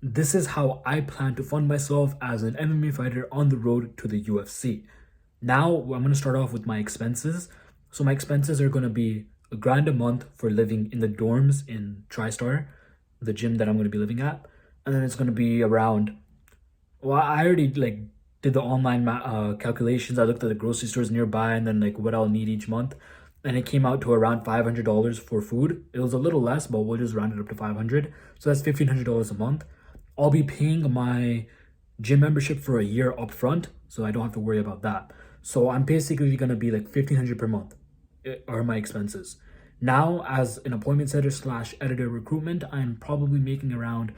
this is how I plan to fund myself as an MMA fighter on the road to the UFC. Now, I'm going to start off with my expenses. So, my expenses are going to be a grand a month for living in the dorms in TriStar, the gym that I'm going to be living at. And then it's going to be around, well, I already like did the online calculations. I looked at the grocery stores nearby and then like what I'll need each month. And it came out to around $500 for food. It was a little less, but we'll just round it up to 500. So that's $1,500 a month. I'll be paying my gym membership for a year upfront, so I don't have to worry about that. So I'm basically gonna be like 1,500 per month are my expenses. Now, as an appointment setter slash editor recruitment, I'm probably making around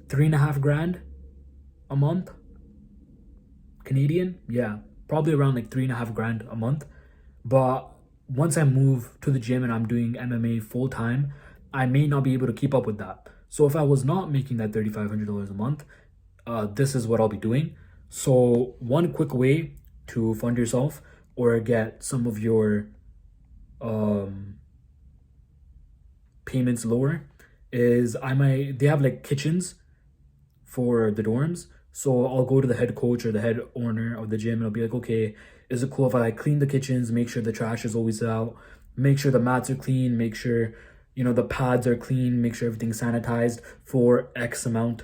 3.5 grand a month. Canadian, yeah, probably around like 3.5 grand a month. But once I move to the gym and I'm doing MMA full time, I may not be able to keep up with that. So if I was not making that $3,500 a month, this is what I'll be doing. So one quick way to fund yourself or get some of your payments lower is they have like kitchens for the dorms. So I'll go to the head coach or the head owner of the gym and I'll be like, okay, is it cool if I like clean the kitchens, make sure the trash is always out, make sure the mats are clean, make sure, the pads are clean, make sure everything's sanitized for X amount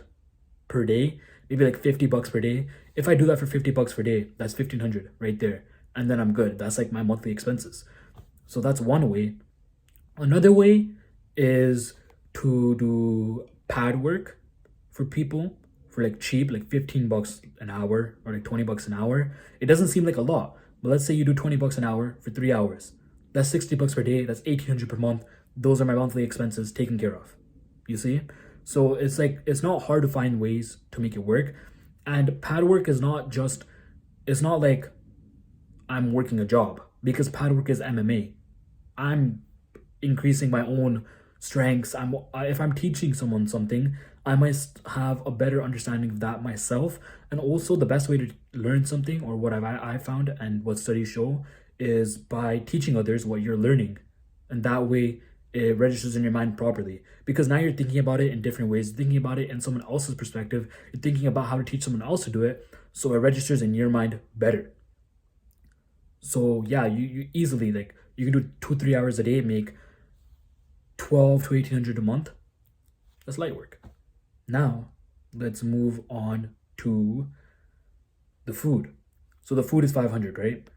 per day, maybe like $50 per day. If I do that for $50 per day, that's 1,500 right there. And then I'm good. That's like my monthly expenses. So that's one way. Another way is to do pad work for people for like cheap, like $15 an hour or like $20 an hour. It doesn't seem like a lot, but let's say you do $20 an hour for 3 hours. That's $60 per day. That's 1,800 per month. Those are my monthly expenses taken care of. You see? So it's like, it's not hard to find ways to make it work. And pad work is it's not like I'm working a job, because pad work is MMA. I'm increasing my own strengths. If I'm teaching someone something, I must have a better understanding of that myself. And also the best way to learn something, or what I found and what studies show, is by teaching others what you're learning. And that way it registers in your mind properly, because now you're thinking about it in different ways, thinking about it in someone else's perspective, you're thinking about how to teach someone else to do it, so it registers in your mind better. So yeah, you easily, like, you can do 2-3 hours a day, make 12 to 1,800 a month. That's light work. Now let's move on to the food. So the food is 500, right?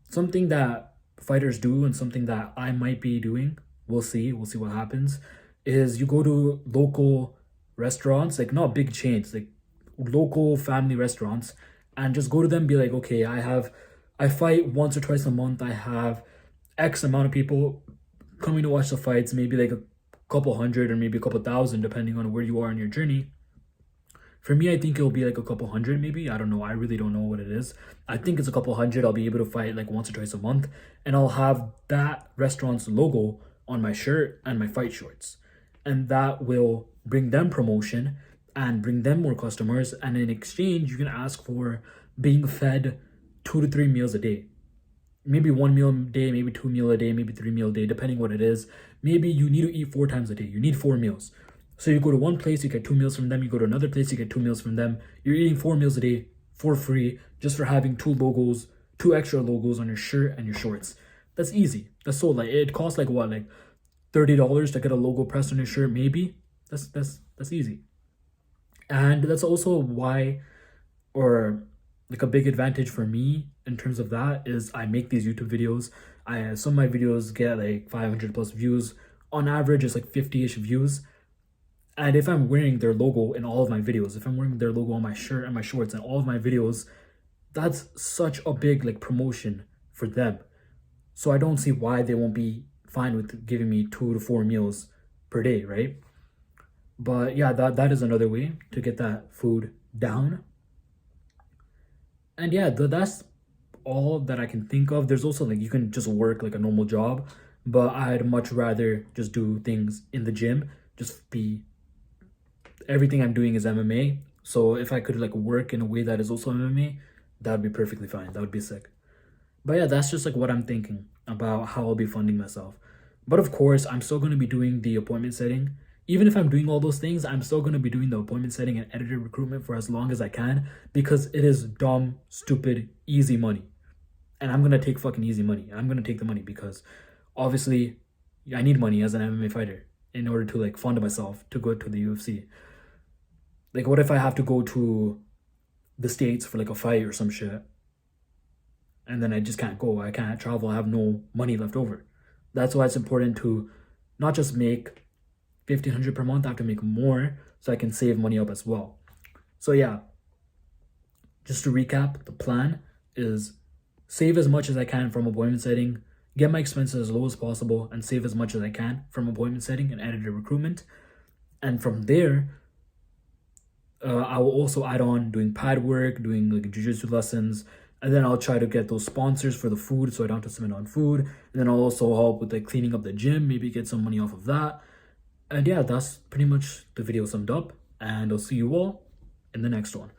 Something that fighters do and something that I might be doing, we'll see what happens, is you go to local restaurants, like not big chains, like local family restaurants, and just go to them, be like, okay, I fight once or twice a month. I have X amount of people coming to watch the fights, maybe like a couple hundred or maybe a couple thousand, depending on where you are in your journey. For me, I think it'll be like a couple hundred, maybe. I don't know. I really don't know what it is. I think it's a couple hundred. I'll be able to fight like once or twice a month, and I'll have that restaurant's logo on my shirt and my fight shorts. And that will bring them promotion and bring them more customers. And in exchange, you can ask for being fed 2 to 3 meals a day. Maybe 1 meal a day, maybe 2 meal a day, maybe 3 meal a day, depending what it is. Maybe you need to eat 4 times a day. You need 4 meals. So you go to one place, you get 2 meals from them. You go to another place, you get 2 meals from them. You're eating 4 meals a day for free, just for having 2 extra logos on your shirt and your shorts. That's easy. That's so like, it costs like what, like $30 to get a logo pressed on your shirt, maybe. That's easy. And that's also why, or like a big advantage for me in terms of that, is I make these YouTube videos. Some of my videos get like 500 plus views. On average, it's like 50-ish views. And if I'm wearing their logo in all of my videos, if I'm wearing their logo on my shirt and my shorts and all of my videos, that's such a big like promotion for them. So I don't see why they won't be fine with giving me 2 to 4 meals per day, right? But yeah, that is another way to get that food down. And yeah, that's all that I can think of. There's also like, you can just work like a normal job, but I'd much rather just do things in the gym, just be, everything I'm doing is MMA. So if I could like work in a way that is also MMA, that would be perfectly fine. That would be sick. But yeah, that's just like what I'm thinking about how I'll be funding myself. But of course, I'm still going to be doing the appointment setting, even if I'm doing all those things, I'm still going to be doing the appointment setting and editor recruitment for as long as I can, because it is dumb, stupid, easy money. And I'm going to take fucking easy money. I'm going to take the money because obviously I need money as an MMA fighter in order to like fund myself to go to the UFC. Like, what if I have to go to the States for like a fight or some shit, and then I just can't go, I can't travel, I have no money left over? That's why it's important to not just make 1,500 per month, I have to make more so I can save money up as well. So yeah, just to recap, the plan is save as much as I can from appointment setting, get my expenses as low as possible, and save as much as I can from appointment setting and editor recruitment. And from there, I will also add on doing pad work, doing like jiu-jitsu lessons, and then I'll try to get those sponsors for the food so I don't have to spend on food. And then I'll also help with like cleaning up the gym, maybe get some money off of that. And yeah, that's pretty much the video summed up. And I'll see you all in the next one.